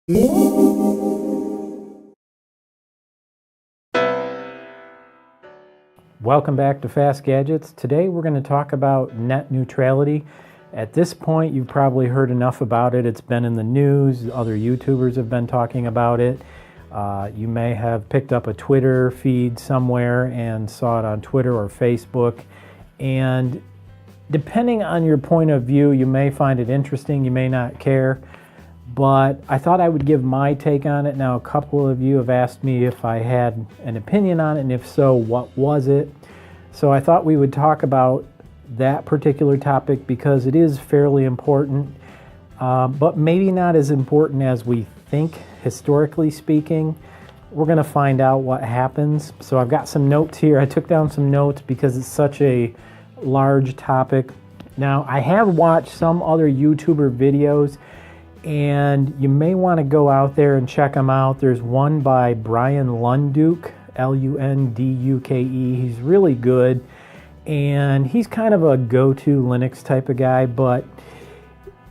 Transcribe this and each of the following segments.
Welcome back to Fast Gadgets. Today we're going to talk about net neutrality. At this point, you've probably heard enough about it. It's been in the news. Other YouTubers have been talking about it. You may have picked up a Twitter feed somewhere and saw it on Twitter or Facebook. And depending on your point of view, you may find it interesting, you may not care. But I thought I would give my take on it. Now, a couple of you have asked me if I had an opinion on it, and if so, what was it? So I thought we would talk about that particular topic because it is fairly important, but maybe not as important as we think, historically speaking. We're going to find out what happens. So I've got some notes here. I took down some notes because it's such a large topic. Now, I have watched some other YouTuber videos, and you may want to go out there and check them out. There's one by Brian Lunduke, L-U-N-D-U-K-E. He's really good, and he's kind of a go-to Linux type of guy, but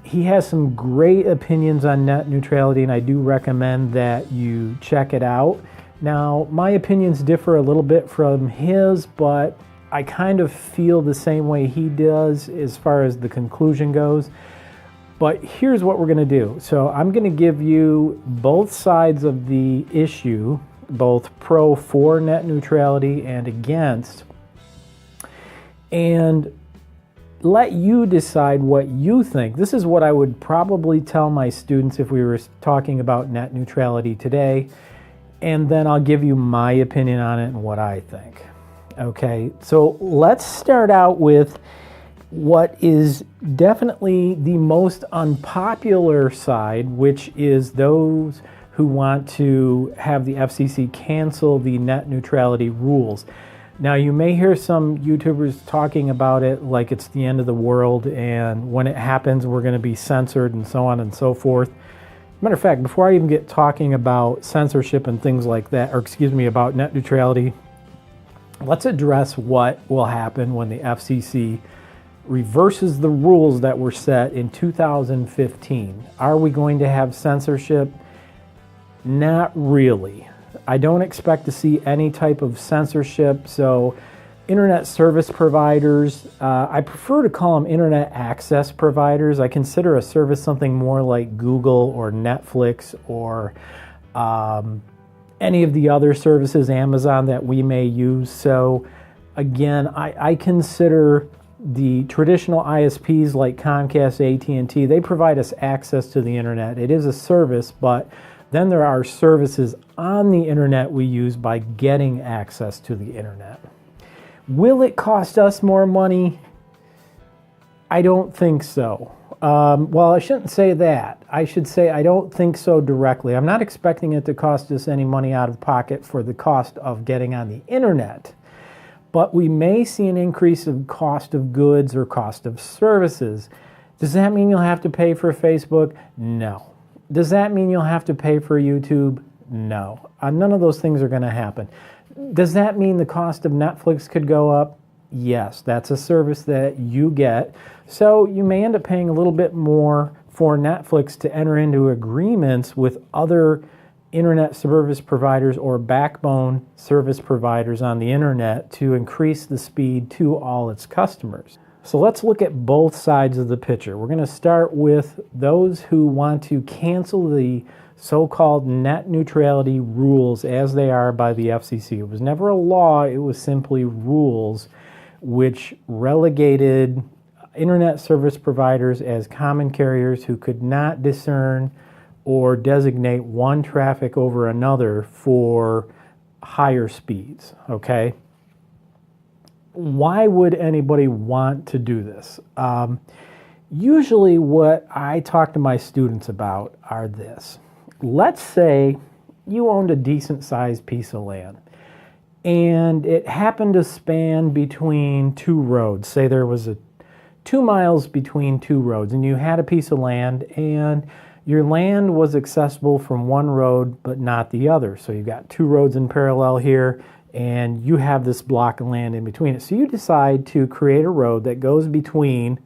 he has some great opinions on net neutrality, and I do recommend that you check it out. Now, my opinions differ a little bit from his, but I kind of feel the same way he does as far as the conclusion goes. But here's what we're going to do. So I'm going to give you both sides of the issue, both pro for net neutrality and against, and let you decide what you think. This is what I would probably tell my students if we were talking about net neutrality today, and then I'll give you my opinion on it and what I think. Okay, so let's start out with what is definitely the most unpopular side, which is those who want to have the FCC cancel the net neutrality rules. Now, you may hear some YouTubers talking about it like it's the end of the world, and when it happens, we're going to be censored and so on and so forth. Matter of fact, before I even get talking about censorship and things like that, or excuse me, about net neutrality, let's address what will happen when the FCC reverses the rules that were set in 2015. Are we going to have censorship? Not really. I don't expect to see any type of censorship. So internet service providers, I prefer to call them internet access providers. I consider a service something more like Google or Netflix or any of the other services, Amazon, that we may use. So again, I consider the traditional ISPs like Comcast, AT&T, they provide us access to the internet. It is a service, but then there are services on the internet we use by getting access to the internet. Will it cost us more money? I don't think so. Well, I shouldn't say that. I should say I don't think so directly. I'm not expecting it to cost us any money out of pocket for the cost of getting on the internet. But we may see an increase of cost of goods or cost of services. Does that mean you'll have to pay for Facebook? No. Does that mean you'll have to pay for YouTube? No. None of those things are going to happen. Does that mean the cost of Netflix could go up? Yes, that's a service that you get. So you may end up paying a little bit more for Netflix to enter into agreements with other internet service providers or backbone service providers on the internet to increase the speed to all its customers. So let's look at both sides of the picture. We're going to start with those who want to cancel the so-called net neutrality rules as they are by the FCC. It was never a law, it was simply rules which relegated internet service providers as common carriers who could not discern or designate one traffic over another for higher speeds, okay? Why would anybody want to do this? Usually what I talk to my students about are this. Let's say you owned a decent sized piece of land and it happened to span between two roads. Say there was 2 miles between two roads, and you had a piece of land and your land was accessible from one road but not the other. So you've got two roads in parallel here and you have this block of land in between it. So you decide to create a road that goes between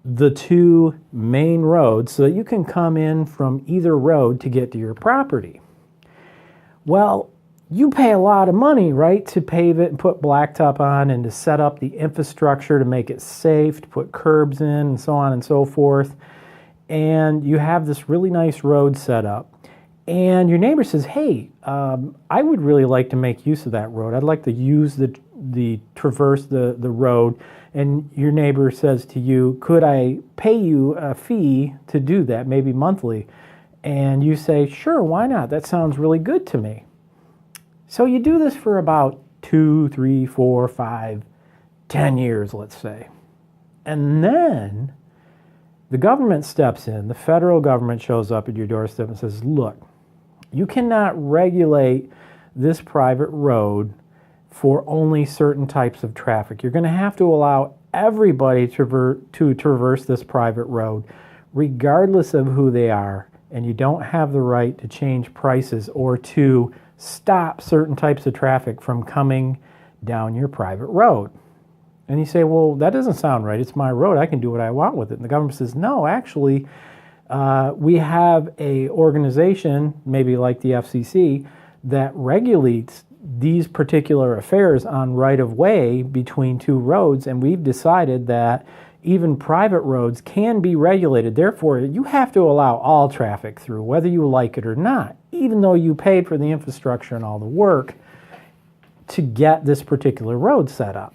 the two main roads so that you can come in from either road to get to your property. Well, you pay a lot of money, right, to pave it and put blacktop on and to set up the infrastructure to make it safe, to put curbs in and so on and so forth. And you have this really nice road set up. And your neighbor says, hey, I would really like to make use of that road. I'd like to use traverse the road. And your neighbor says to you, could I pay you a fee to do that, maybe monthly? And you say, sure, why not? That sounds really good to me. So you do this for about 2, 3, 4, 5, 10 years, let's say. And then the government steps in, the federal government shows up at your doorstep and says, look, you cannot regulate this private road for only certain types of traffic. You're going to have to allow everybody to traverse this private road, regardless of who they are, and you don't have the right to change prices or to stop certain types of traffic from coming down your private road. And you say, well, that doesn't sound right. It's my road. I can do what I want with it. And the government says, no, actually, we have a organization, maybe like the FCC, that regulates these particular affairs on right-of-way between two roads, and we've decided that even private roads can be regulated. Therefore, you have to allow all traffic through, whether you like it or not, even though you paid for the infrastructure and all the work to get this particular road set up.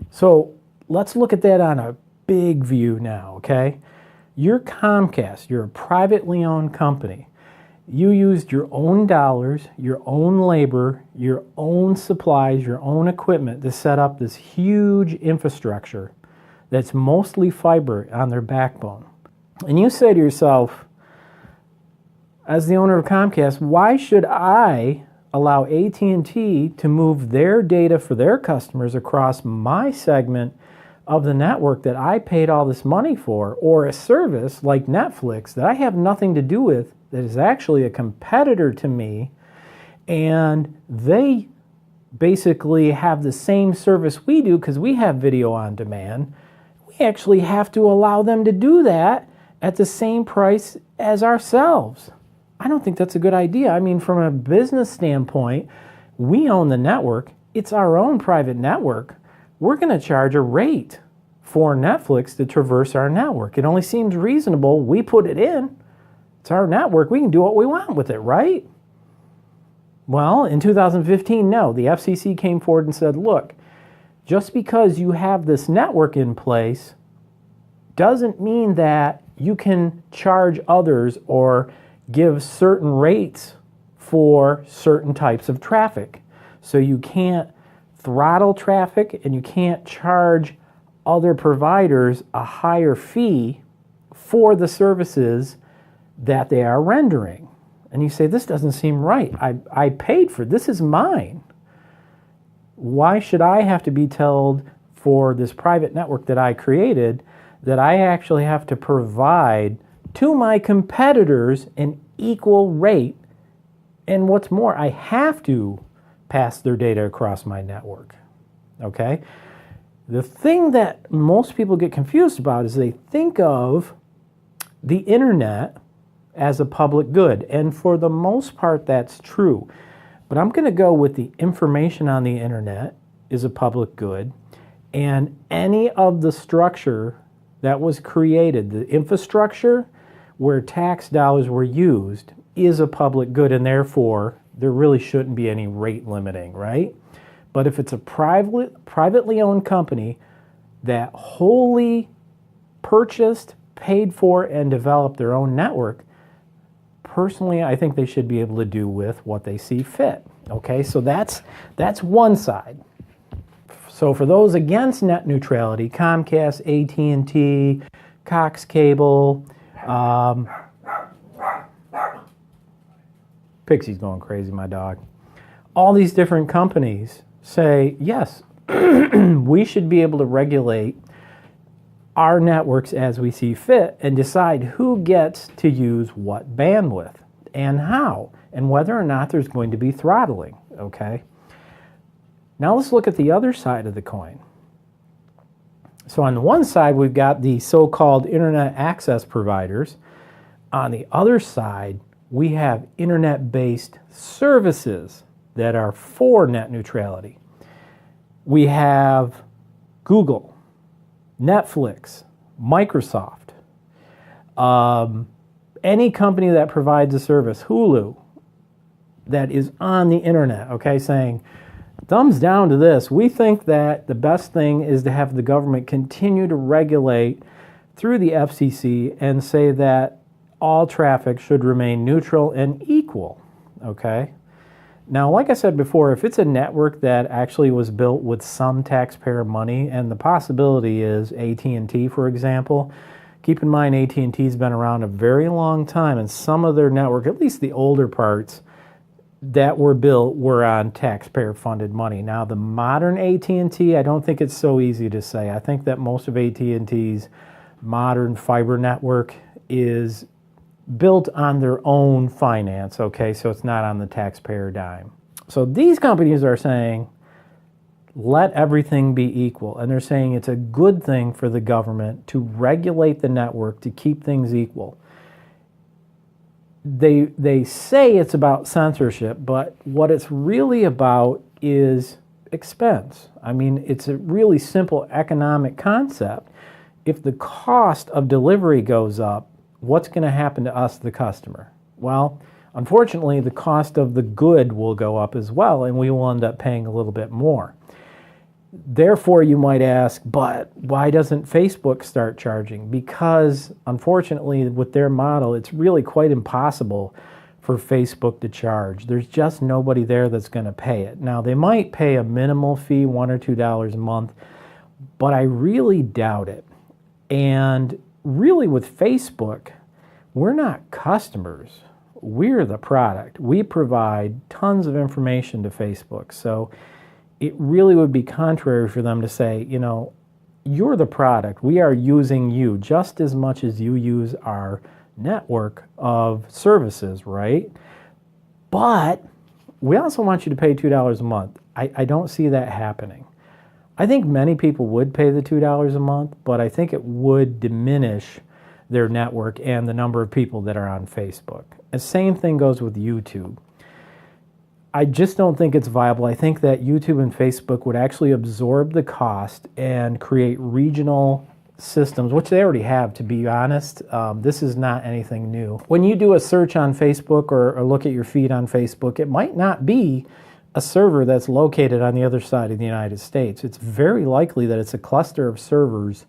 So let's look at that on a big view now, okay? You're Comcast, you're a privately owned company. You used your own dollars, your own labor, your own supplies, your own equipment to set up this huge infrastructure that's mostly fiber on their backbone. And you say to yourself, as the owner of Comcast, why should I allow AT&T to move their data for their customers across my segment of the network that I paid all this money for, or a service like Netflix that I have nothing to do with, that is actually a competitor to me, and they basically have the same service we do because we have video on demand. We actually have to allow them to do that at the same price as ourselves. I don't think that's a good idea. I mean, from a business standpoint, we own the network. It's our own private network. We're going to charge a rate for Netflix to traverse our network. It only seems reasonable. We put it in. It's our network. We can do what we want with it, right? Well, in 2015, no. The FCC came forward and said, look, just because you have this network in place doesn't mean that you can charge others or give certain rates for certain types of traffic. So you can't throttle traffic and you can't charge other providers a higher fee for the services that they are rendering. And you say, this doesn't seem right. I paid for it. This is mine. Why should I have to be told for this private network that I created that I actually have to provide to my competitors an equal rate? And what's more, I have to pass their data across my network. Okay? The thing that most people get confused about is they think of the internet as a public good. And for the most part, that's true. But I'm going to go with the information on the internet is a public good. And any of the structure that was created, the infrastructure where tax dollars were used, is a public good. And therefore, there really shouldn't be any rate limiting, right? But if it's a privately owned company that wholly purchased, paid for, and developed their own network, personally, I think they should be able to do with what they see fit. Okay, so that's one side. So for those against net neutrality, Comcast, AT&T, Cox Cable, Pixie's going crazy, my dog. All these different companies say, yes, we should be able to regulate our networks as we see fit and decide who gets to use what bandwidth and how, and whether or not there's going to be throttling, okay? Now let's look at the other side of the coin. So on the one side, we've got the so-called internet access providers. On the other side, we have internet-based services that are for net neutrality. We have Google, Netflix, Microsoft, any company that provides a service, Hulu, that is on the internet, okay, saying, thumbs down to this. We think that the best thing is to have the government continue to regulate through the FCC and say that all traffic should remain neutral and equal, okay? Now, like I said before, if it's a network that actually was built with some taxpayer money, and the possibility is AT&T, for example, keep in mind AT&T's been around a very long time, and some of their network, at least the older parts, that were built were on taxpayer-funded money. Now, the modern AT&T, I don't think it's so easy to say. I think that most of AT&T's modern fiber network is built on their own finance, okay? So it's not on the taxpayer dime. So these companies are saying, let everything be equal. And they're saying it's a good thing for the government to regulate the network to keep things equal. They say it's about censorship, but what it's really about is expense. I mean, it's a really simple economic concept. If the cost of delivery goes up, what's going to happen to us, the customer? Well, unfortunately, the cost of the good will go up as well, and we will end up paying a little bit more. Therefore, you might ask, but why doesn't Facebook start charging? Because, unfortunately, with their model, it's really quite impossible for Facebook to charge. There's just nobody there that's going to pay it. Now, they might pay a minimal fee, $1 or $2 a month, but I really doubt it. And really, with Facebook, we're not customers. We're the product. We provide tons of information to Facebook. So it really would be contrary for them to say, you know, you're the product. We are using you just as much as you use our network of services, right? But we also want you to pay $2 a month. I don't see that happening. I think many people would pay the $2 a month, but I think it would diminish their network and the number of people that are on Facebook. The same thing goes with YouTube. I just don't think it's viable. I think that YouTube and Facebook would actually absorb the cost and create regional systems, which they already have, to be honest. This is not anything new. When you do a search on Facebook or look at your feed on Facebook, it might not be a server that's located on the other side of the United States. It's very likely that it's a cluster of servers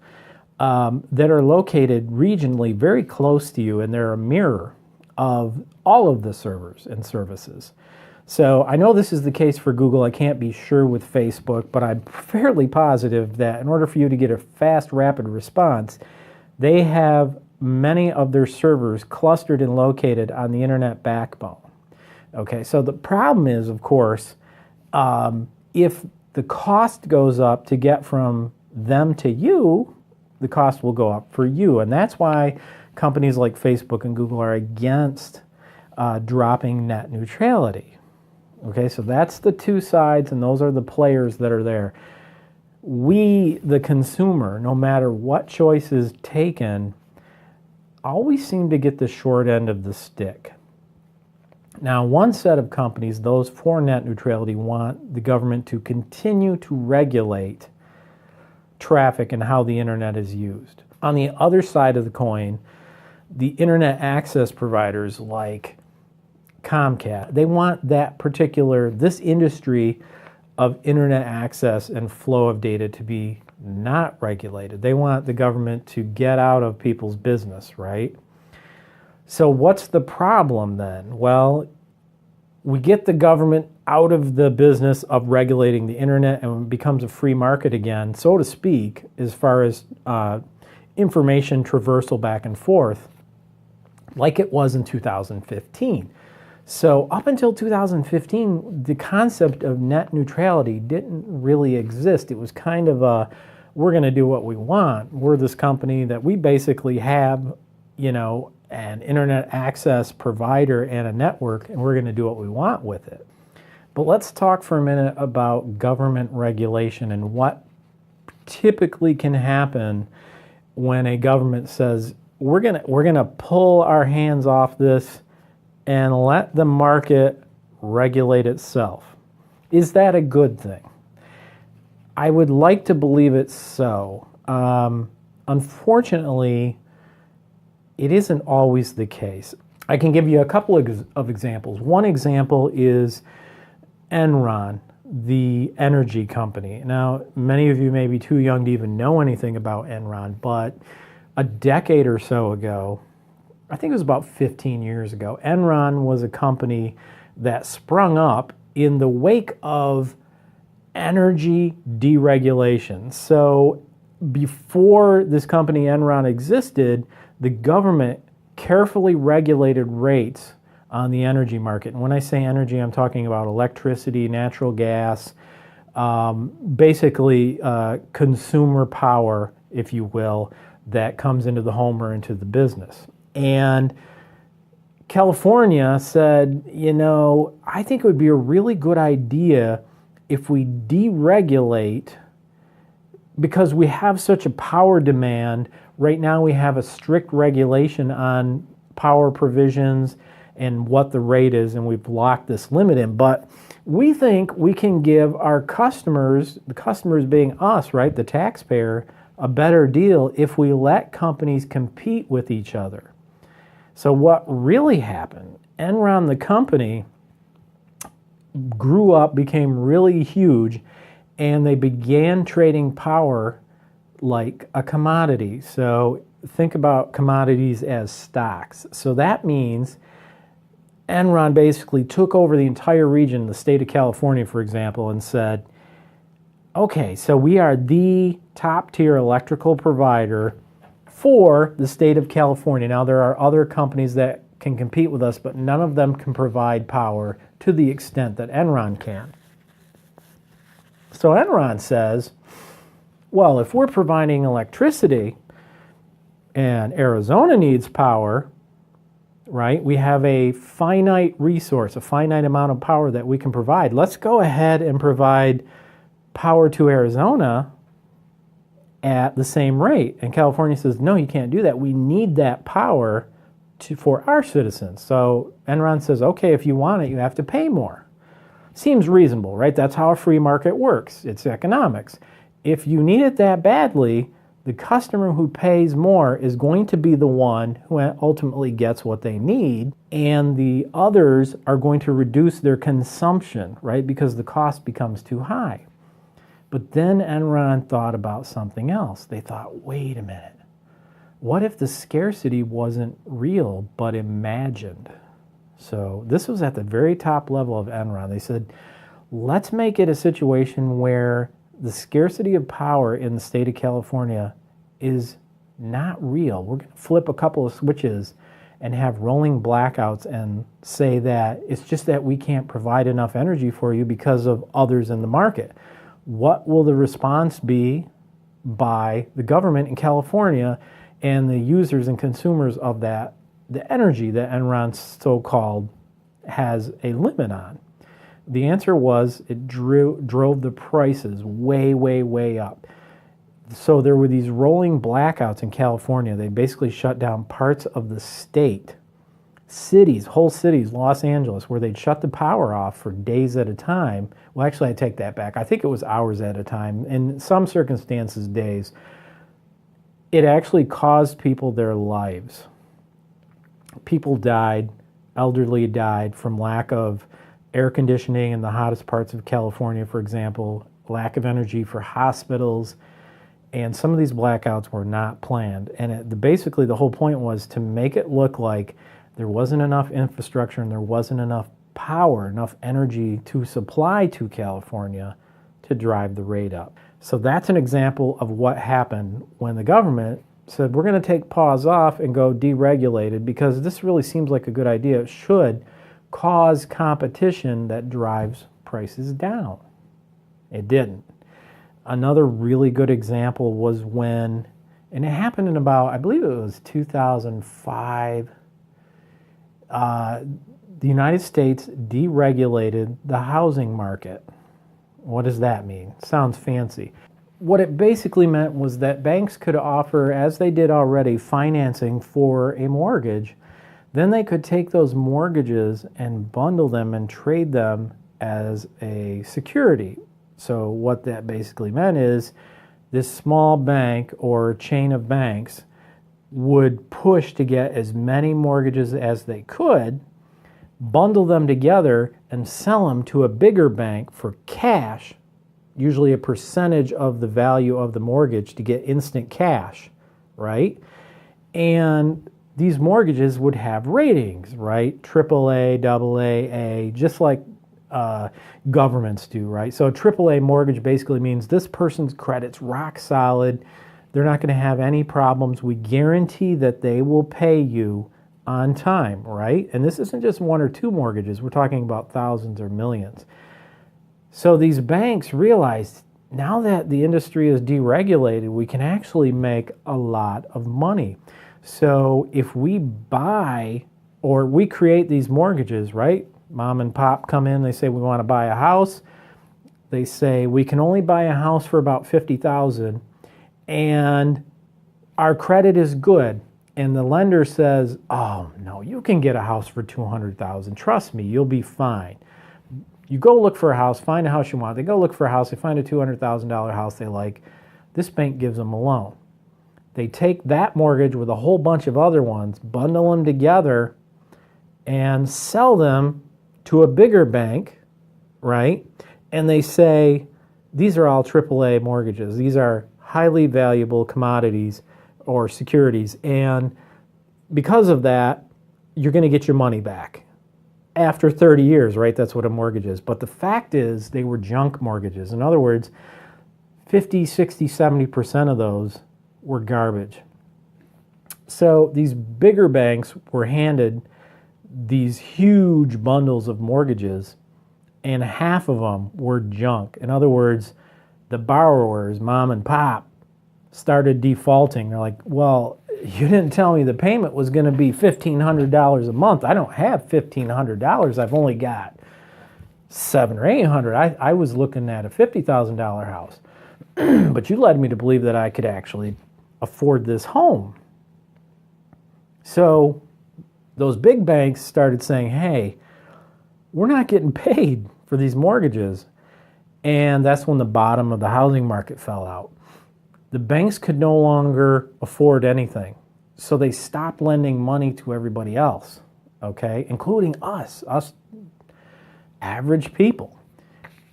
that are located regionally very close to you, and they're a mirror of all of the servers and services. So I know this is the case for Google. I can't be sure with Facebook, but I'm fairly positive that in order for you to get a fast, rapid response, they have many of their servers clustered and located on the internet backbone. Okay, so the problem is, of course, if the cost goes up to get from them to you, the cost will go up for you. And that's why companies like Facebook and Google are against dropping net neutrality. Okay, so that's the two sides, and those are the players that are there. We, the consumer, no matter what choice is taken, always seem to get the short end of the stick. Now, one set of companies, those for net neutrality, want the government to continue to regulate traffic and how the internet is used. On the other side of the coin, the internet access providers like Comcast, they want this industry of internet access and flow of data to be not regulated. They want the government to get out of people's business, right? So what's the problem then? Well, we get the government out of the business of regulating the internet and it becomes a free market again, so to speak, as far as information traversal back and forth, like it was in 2015. So up until 2015, the concept of net neutrality didn't really exist. It was kind of a, we're going to do what we want. We're this company that we basically have, you know, an internet access provider and a network, and we're going to do what we want with it. But let's talk for a minute about government regulation and what typically can happen when a government says, we're gonna pull our hands off this and let the market regulate itself. Is that a good thing? I would like to believe it's so. Unfortunately, it isn't always the case. I can give you a couple of examples. One example is Enron, the energy company. Now, many of you may be too young to even know anything about Enron, but a decade or so ago, I think it was about 15 years ago, Enron was a company that sprung up in the wake of energy deregulation. So before this company Enron existed, the government carefully regulated rates on the energy market. And when I say energy, I'm talking about electricity, natural gas, basically consumer power, if you will, that comes into the home or into the business. And California said, I think it would be a really good idea if we deregulate, because we have such a power demand. Right now we have a strict regulation on power provisions and what the rate is, and we've locked this limit in. But we think we can give our customers, the customers being us, right, the taxpayer, a better deal if we let companies compete with each other. So what really happened, Enron, the company, grew up, became really huge, and they began trading power like a commodity. So think about commodities as stocks. So that means Enron basically took over the entire region, the state of California, for example, and said, okay, so we are the top tier electrical provider for the state of California. Now, there are other companies that can compete with us, but none of them can provide power to the extent that Enron can. So Enron says, well, if we're providing electricity and Arizona needs power, right? We have a finite resource, a finite amount of power that we can provide. Let's go ahead and provide power to Arizona at the same rate. And California says, no, you can't do that. We need that power for our citizens. So Enron says, okay, if you want it, you have to pay more. Seems reasonable, right? That's how a free market works. It's economics. If you need it that badly, the customer who pays more is going to be the one who ultimately gets what they need, and the others are going to reduce their consumption, right? Because the cost becomes too high. But then Enron thought about something else. They thought, wait a minute. What if the scarcity wasn't real but imagined? So this was at the very top level of Enron. They said, let's make it a situation where the scarcity of power in the state of California is not real. We're going to flip a couple of switches and have rolling blackouts and say that it's just that we can't provide enough energy for you because of others in the market. What will the response be by the government in California and the users and consumers of that, the energy that Enron so-called has a limit on? The answer was it drove the prices way, way, way up. So there were these rolling blackouts in California. They basically shut down parts of the state, cities, whole cities, Los Angeles, where they'd shut the power off for days at a time. Well, actually, I take that back. I think it was hours at a time. In some circumstances, days. It actually caused people their lives. People died, elderly died from lack of air conditioning in the hottest parts of California, for example, lack of energy for hospitals, and some of these blackouts were not planned. And basically the whole point was to make it look like there wasn't enough infrastructure and there wasn't enough power, enough energy to supply to California to drive the rate up. So that's an example of what happened when the government said, we're going to take pause off and go deregulated because this really seems like a good idea. It should cause competition that drives prices down. It didn't. Another really good example was when, and it happened in about, I believe it was 2005, the United States deregulated the housing market. What does that mean? Sounds fancy. what it basically meant was that banks could offer, as they did already, financing for a mortgage. Then they could take those mortgages and bundle them and trade them as a security. So what that basically meant is this small bank or chain of banks would push to get as many mortgages as they could, bundle them together, and sell them to a bigger bank for cash, usually a percentage of the value of the mortgage, to get instant cash, right? And these mortgages would have ratings, right? AAA, AA, just like governments do, right? So a AAA mortgage basically means this person's credit's rock solid. They're not going to have any problems. We guarantee that they will pay you on time, right? And this isn't just one or two mortgages. We're talking about thousands or millions. So these banks realized now that the industry is deregulated, we can actually make a lot of money. So if we buy or we create these mortgages, right? Mom and pop come in, they say we want to buy a house. They say we can only buy a house for about $50,000 and our credit is good. And the lender says, oh no, you can get a house for $200,000. Trust me, you'll be fine. You go look for a house, find a house you want. They go look for a house, they find a $200,000 house they like. This bank gives them a loan. They take that mortgage with a whole bunch of other ones, bundle them together, and sell them to a bigger bank, right? And they say, these are all AAA mortgages. These are highly valuable commodities or securities. And because of that, you're going to get your money back after 30 years, right? That's what a mortgage is. But the fact is they were junk mortgages. In other words, 50, 60, 70% of those were garbage. So these bigger banks were handed these huge bundles of mortgages, and half of them were junk. In other words, the borrowers, mom and pop, started defaulting. They're like, well, you didn't tell me the payment was going to be $1,500 a month. I don't have $1,500. I've only got $700 or $800. I was looking at a $50,000 house. But you led me to believe that I could actually afford this home. So those big banks started saying, hey, we're not getting paid for these mortgages. And that's when the bottom of the housing market fell out. The banks could no longer afford anything. So they stopped lending money to everybody else, okay, including us average people.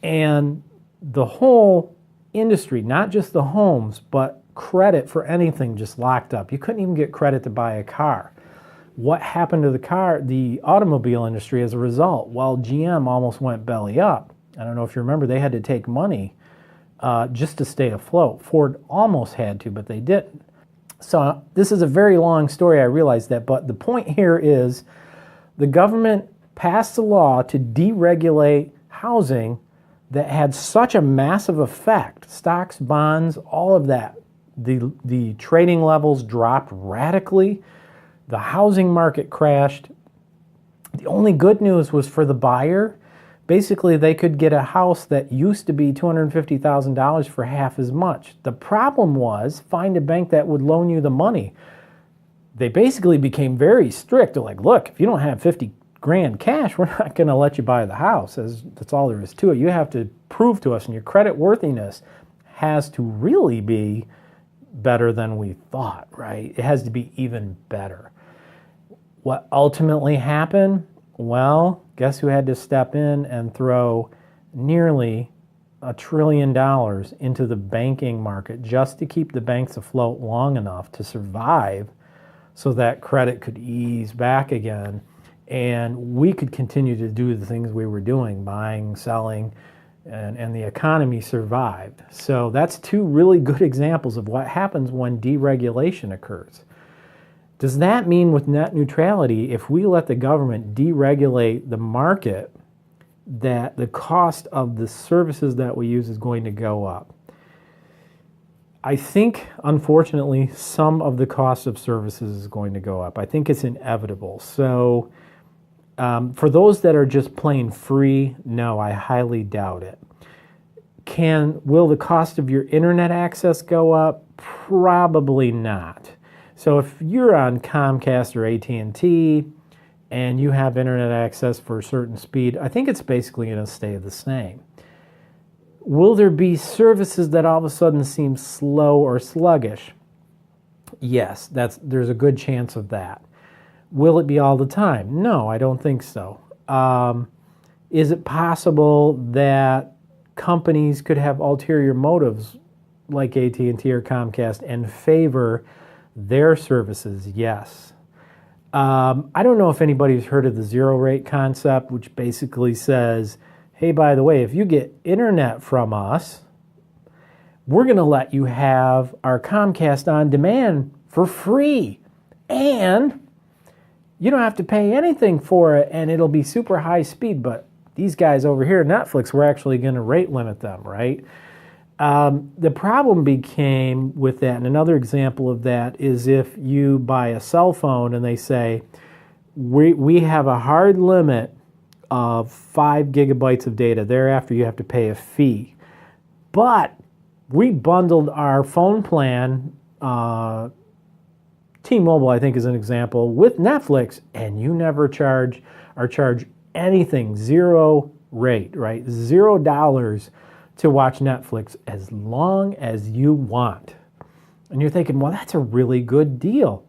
And the whole industry, not just the homes, but credit for anything just locked up. You couldn't even get credit to buy a car. What happened to the automobile industry as a result? Well, GM almost went belly up. I don't know if you remember, they had to take money just to stay afloat. Ford almost had to, but they didn't. So this is a very long story, I realize that, but the point here is the government passed a law to deregulate housing that had such a massive effect. Stocks, bonds, all of that. The trading levels dropped radically. The housing market crashed. The only good news was for the buyer. Basically, they could get a house that used to be $250,000 for half as much. The problem was, find a bank that would loan you the money. They basically became very strict. They're like, look, if you don't have 50 grand cash, we're not going to let you buy the house. That's all there is to it. You have to prove to us, and your credit worthiness has to really be better than we thought, right? It has to be even better. What ultimately happened? Well, guess who had to step in and throw nearly $1 trillion into the banking market just to keep the banks afloat long enough to survive so that credit could ease back again and we could continue to do the things we were doing, buying, selling, and the economy survived. So that's two really good examples of what happens when deregulation occurs. Does that mean with net neutrality, if we let the government deregulate the market, that the cost of the services that we use is going to go up? I think, unfortunately, some of the cost of services is going to go up. I think it's inevitable. So for those that are just plain free, no, I highly doubt it. Will the cost of your internet access go up? Probably not. So if you're on Comcast or AT&T and you have internet access for a certain speed, I think it's basically going to stay the same. Will there be services that all of a sudden seem slow or sluggish? Yes, there's a good chance of that. Will it be all the time? No, I don't think so. Is it possible that companies could have ulterior motives like AT&T or Comcast and favor their services? Yes. I don't know if anybody's heard of the zero rate concept, which basically says, hey, by the way, if you get internet from us, we're going to let you have our Comcast on demand for free. And you don't have to pay anything for it, and it'll be super high speed. But these guys over here, Netflix, we're actually going to rate limit them, right? The problem became with that, and another example of that is if you buy a cell phone and they say, we have a hard limit of 5 gigabytes of data. Thereafter, you have to pay a fee. But we bundled our phone plan, T-Mobile, I think, is an example, with Netflix, and you never charge anything, zero rate, right? $0 to watch Netflix as long as you want. And you're thinking, well, that's a really good deal.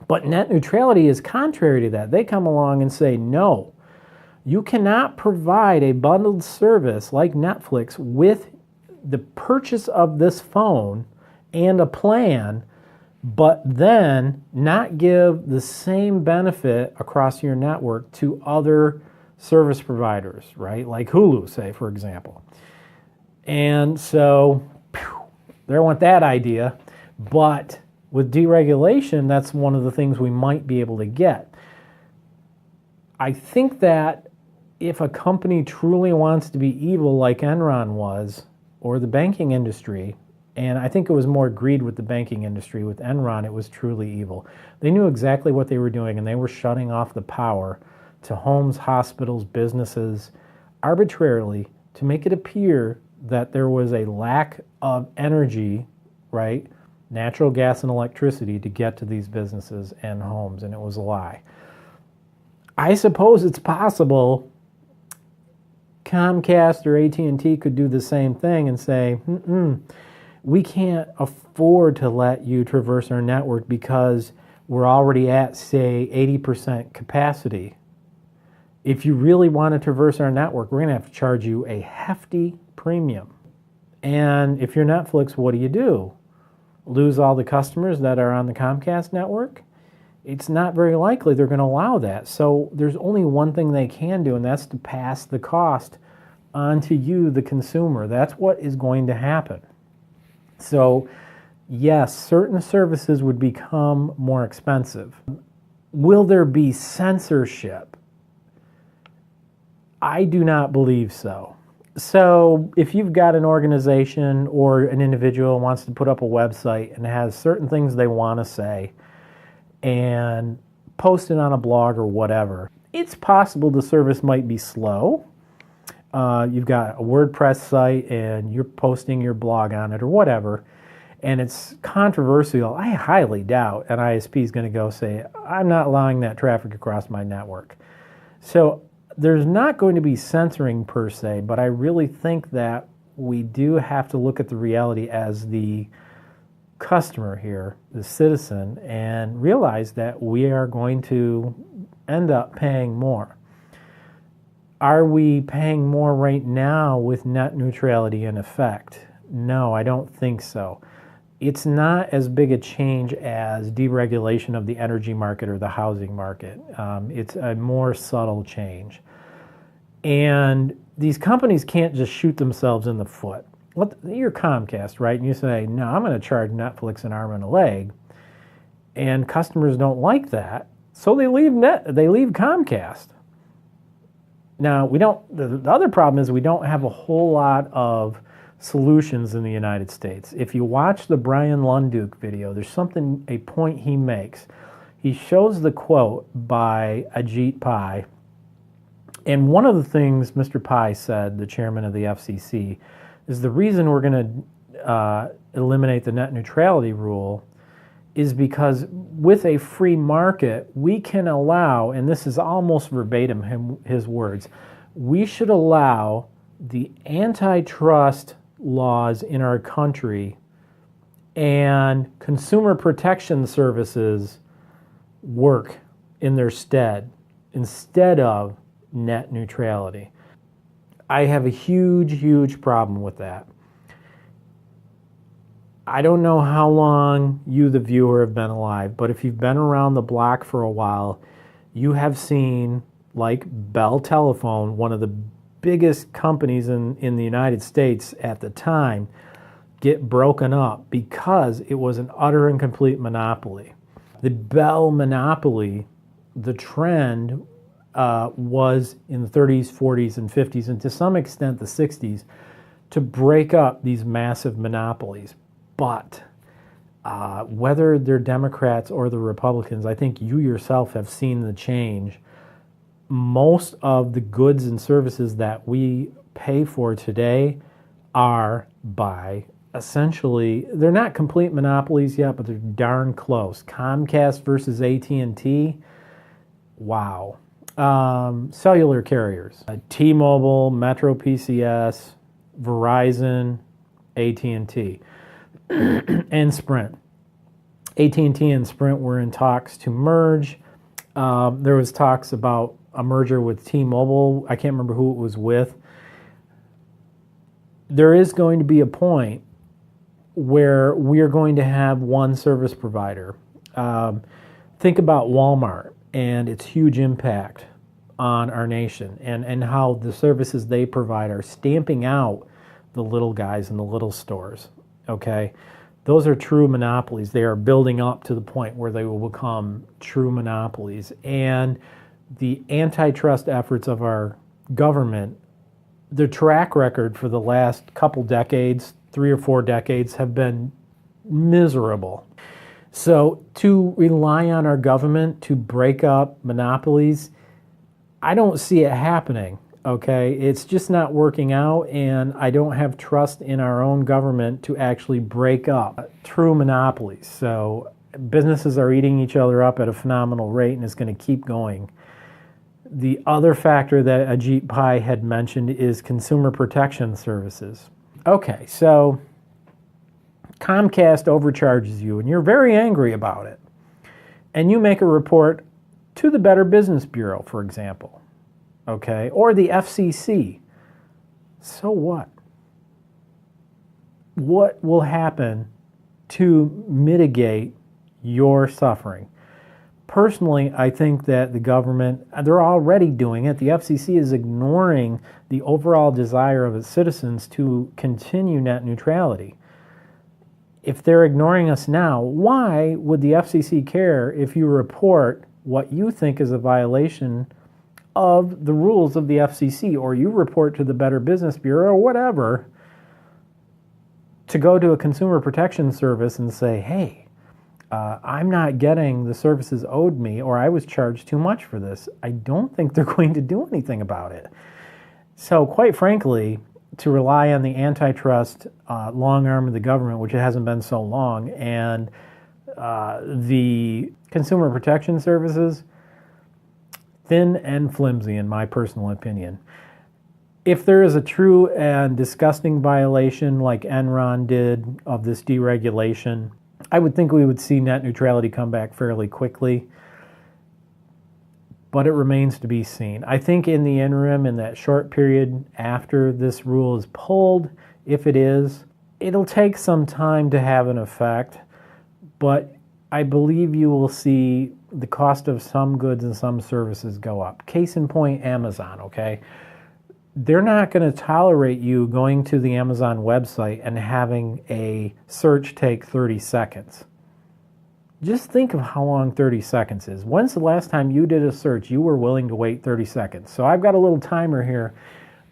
But net neutrality is contrary to that. They come along and say, no, you cannot provide a bundled service like Netflix with the purchase of this phone and a plan, but then not give the same benefit across your network to other service providers, right? Like Hulu, say, for example. And so there went that idea. But with deregulation, that's one of the things we might be able to get. I think that if a company truly wants to be evil like Enron was, or the banking industry, and I think it was more greed with the banking industry. With Enron, it was truly evil. They knew exactly what they were doing, and they were shutting off the power to homes, hospitals, businesses, arbitrarily to make it appear that there was a lack of energy, right? Natural gas and electricity to get to these businesses and homes, and it was a lie. I suppose it's possible Comcast or AT&T could do the same thing and say, we can't afford to let you traverse our network because we're already at, say, 80% capacity. If you really want to traverse our network, we're going to have to charge you a hefty premium. And if you're Netflix, what do? Lose all the customers that are on the Comcast network? It's not very likely they're going to allow that. So there's only one thing they can do, and that's to pass the cost onto you, the consumer. That's what is going to happen. So yes, certain services would become more expensive. Will there be censorship? I do not believe so. So if you've got an organization or an individual wants to put up a website and has certain things they want to say and post it on a blog or whatever, it's possible the service might be slow. You've got a WordPress site and you're posting your blog on it or whatever, and it's controversial. I highly doubt an ISP is going to go say, I'm not allowing that traffic across my network. So there's not going to be censoring per se, but I really think that we do have to look at the reality as the customer here, the citizen, and realize that we are going to end up paying more. Are we paying more right now with net neutrality in effect? No, I don't think so. It's not as big a change as deregulation of the energy market or the housing market. It's a more subtle change. And these companies can't just shoot themselves in the foot. You're Comcast, right? And you say, no, I'm going to charge Netflix an arm and a leg. And customers don't like that, so they leave Comcast. Now, the other problem is we don't have a whole lot of solutions in the United States. If you watch the Brian Lunduke video, there's a point he makes. He shows the quote by Ajit Pai, and one of the things Mr. Pai said, the chairman of the FCC, is the reason we're going to eliminate the net neutrality rule is because with a free market, we can allow, and this is almost verbatim his words, we should allow the antitrust laws in our country and consumer protection services work in their stead instead of net neutrality. I have a huge problem with that. I don't know how long you, the viewer, have been alive, but if you've been around the block for a while, you have seen, like Bell Telephone, one of the biggest companies in the United States at the time, get broken up because it was an utter and complete monopoly. The Bell monopoly, the trend was in the 30s, 40s, and 50s, and to some extent the 60s, to break up these massive monopolies. But whether they're Democrats or the Republicans, I think you yourself have seen the change. Most of the goods and services that we pay for today are by essentially, they're not complete monopolies yet, but they're darn close. Comcast versus AT&T, wow. Cellular carriers, T-Mobile, Metro PCS, Verizon, AT&T. And Sprint. AT&T and Sprint were in talks to merge. There was talks about a merger with T-Mobile. I can't remember who it was with. There is going to be a point where we are going to have one service provider. Think about Walmart and its huge impact on our nation and how the services they provide are stamping out the little guys in the little stores. Okay, those are true monopolies. They are building up to the point where they will become true monopolies. And the antitrust efforts of our government, the track record for the last couple decades, 3 or 4 decades, have been miserable. So to rely on our government to break up monopolies, I don't see it happening. Okay, it's just not working out, and I don't have trust in our own government to actually break up true monopolies. So businesses are eating each other up at a phenomenal rate, and it's going to keep going. The other factor that Ajit Pai had mentioned is consumer protection services. Okay, so Comcast overcharges you, and you're very angry about it. And you make a report to the Better Business Bureau, for example. Okay, or the FCC. So what? What will happen to mitigate your suffering? Personally, I think that the government, they're already doing it. The FCC is ignoring the overall desire of its citizens to continue net neutrality. If they're ignoring us now, why would the FCC care if you report what you think is a violation of the rules of the FCC, or you report to the Better Business Bureau or whatever, to go to a consumer protection service and say, hey, I'm not getting the services owed me, or I was charged too much for this? I don't think they're going to do anything about it. So quite frankly, to rely on the antitrust long arm of the government, which it hasn't been so long, and the consumer protection services, thin and flimsy in my personal opinion. If there is a true and disgusting violation like Enron did of this deregulation, I would think we would see net neutrality come back fairly quickly, but it remains to be seen. I think in the interim, in that short period after this rule is pulled, if it is, it'll take some time to have an effect, but I believe you will see the cost of some goods and some services go up. Case in point, Amazon, okay? They're not going to tolerate you going to the Amazon website and having a search take 30 seconds. Just think of how long 30 seconds is. When's the last time you did a search you were willing to wait 30 seconds? So I've got a little timer here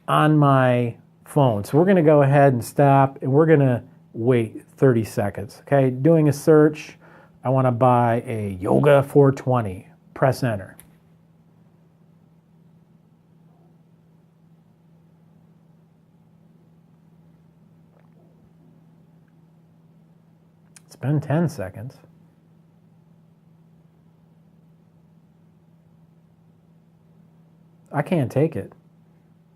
on my phone. So we're going to go ahead and stop, and we're going to wait 30 seconds. Okay, doing a search. I want to buy a Yoga 420. Press enter. It's been 10 seconds. I can't take it.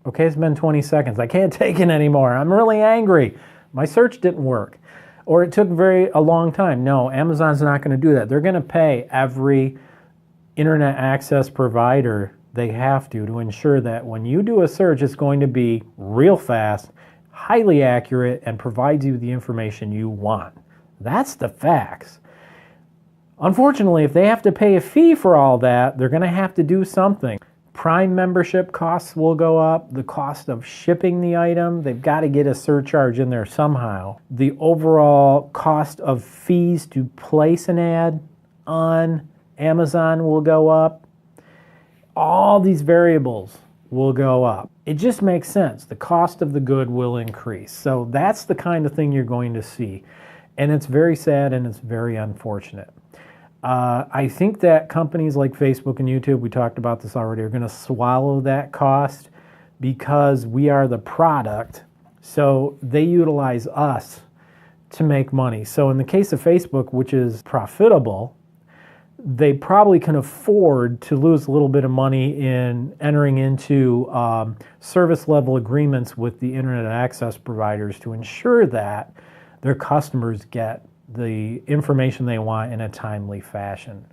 Okay, it's been 20 seconds. I can't take it anymore. I'm really angry. My search didn't work. Or it took a long time. No, Amazon's not going to do that. They're going to pay every internet access provider they have to ensure that when you do a search, it's going to be real fast, highly accurate, and provides you the information you want. That's the facts. Unfortunately, if they have to pay a fee for all that, they're going to have to do something. Prime membership costs will go up. The cost of shipping the item, they've got to get a surcharge in there somehow. The overall cost of fees to place an ad on Amazon will go up. All these variables will go up. It just makes sense. The cost of the good will increase. So that's the kind of thing you're going to see. And it's very sad and it's very unfortunate. I think that companies like Facebook and YouTube, we talked about this already, are going to swallow that cost because we are the product. So they utilize us to make money. So in the case of Facebook, which is profitable, they probably can afford to lose a little bit of money in entering into service level agreements with the internet access providers to ensure that their customers get the information they want in a timely fashion.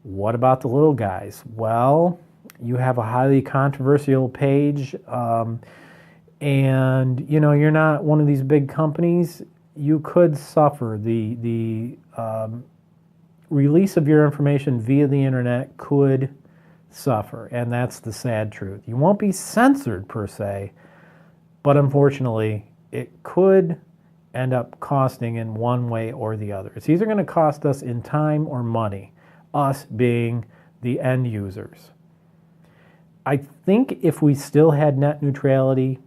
What about the little guys? Well, you have a highly controversial page and you're not one of these big companies. You could suffer. The release of your information via the internet could suffer, and that's the sad truth. You won't be censored per se, but unfortunately it could end up costing in one way or the other. It's either going to cost us in time or money, us being the end users. I think if we still had net neutrality,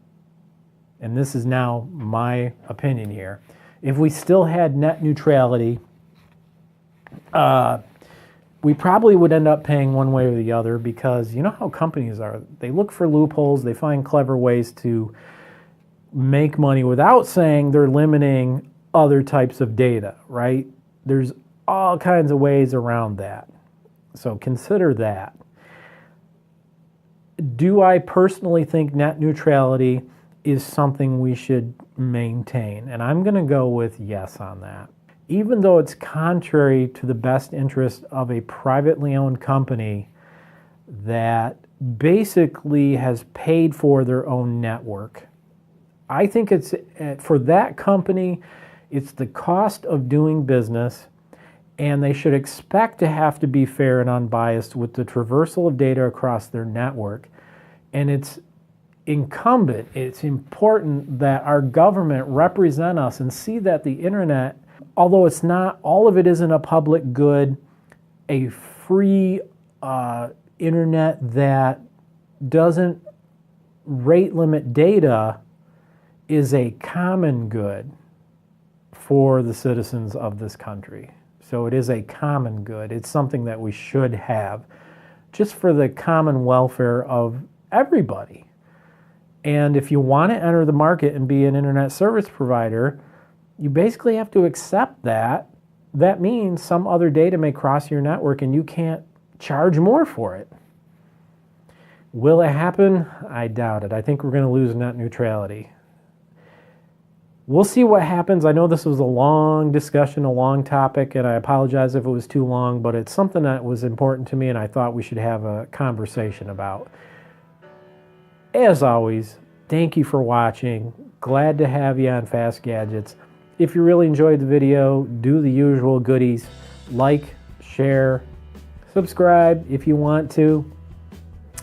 and this is now my opinion here, if we still had net neutrality, we probably would end up paying one way or the other, because you know how companies are. They look for loopholes, they find clever ways to make money without saying they're limiting other types of data, right? There's all kinds of ways around that. So consider that. Do I personally think net neutrality is something we should maintain? And I'm going to go with yes on that. Even though it's contrary to the best interest of a privately owned company that basically has paid for their own network. I think it's, for that company, it's the cost of doing business, and they should expect to have to be fair and unbiased with the traversal of data across their network. And it's incumbent, it's important that our government represent us and see that the internet, although it's not, all of it isn't a public good, a free internet that doesn't rate limit data is a common good for the citizens of this country. So it is a common good. It's something that we should have just for the common welfare of everybody. And if you want to enter the market and be an internet service provider, you basically have to accept that. That means some other data may cross your network and you can't charge more for it. Will it happen? I doubt it. I think we're going to lose net neutrality. We'll see what happens. I know this was a long discussion, a long topic, and I apologize if it was too long, but it's something that was important to me and I thought we should have a conversation about. As always, thank you for watching. Glad to have you on Fast Gadgets. If you really enjoyed the video, do the usual goodies. Like, share, subscribe if you want to.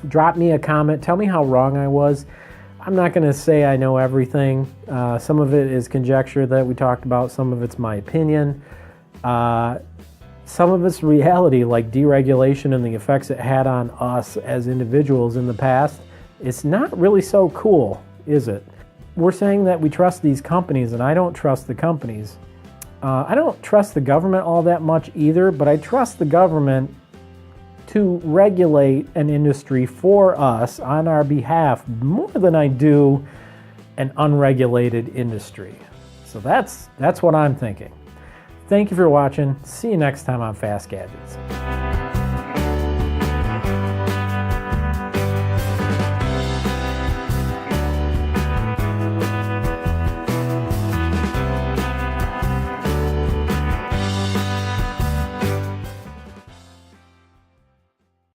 Drop me a comment. Tell me how wrong I was. I'm not going to say I know everything. Some of it is conjecture that we talked about. Some of it's my opinion. Some of it's reality, like deregulation and the effects it had on us as individuals in the past. It's not really so cool, is it? We're saying that we trust these companies, and I don't trust the companies. I don't trust the government all that much either, but I trust the government to regulate an industry for us on our behalf more than I do an unregulated industry. So that's what I'm thinking. Thank you for watching. See you next time on Fast Gadgets.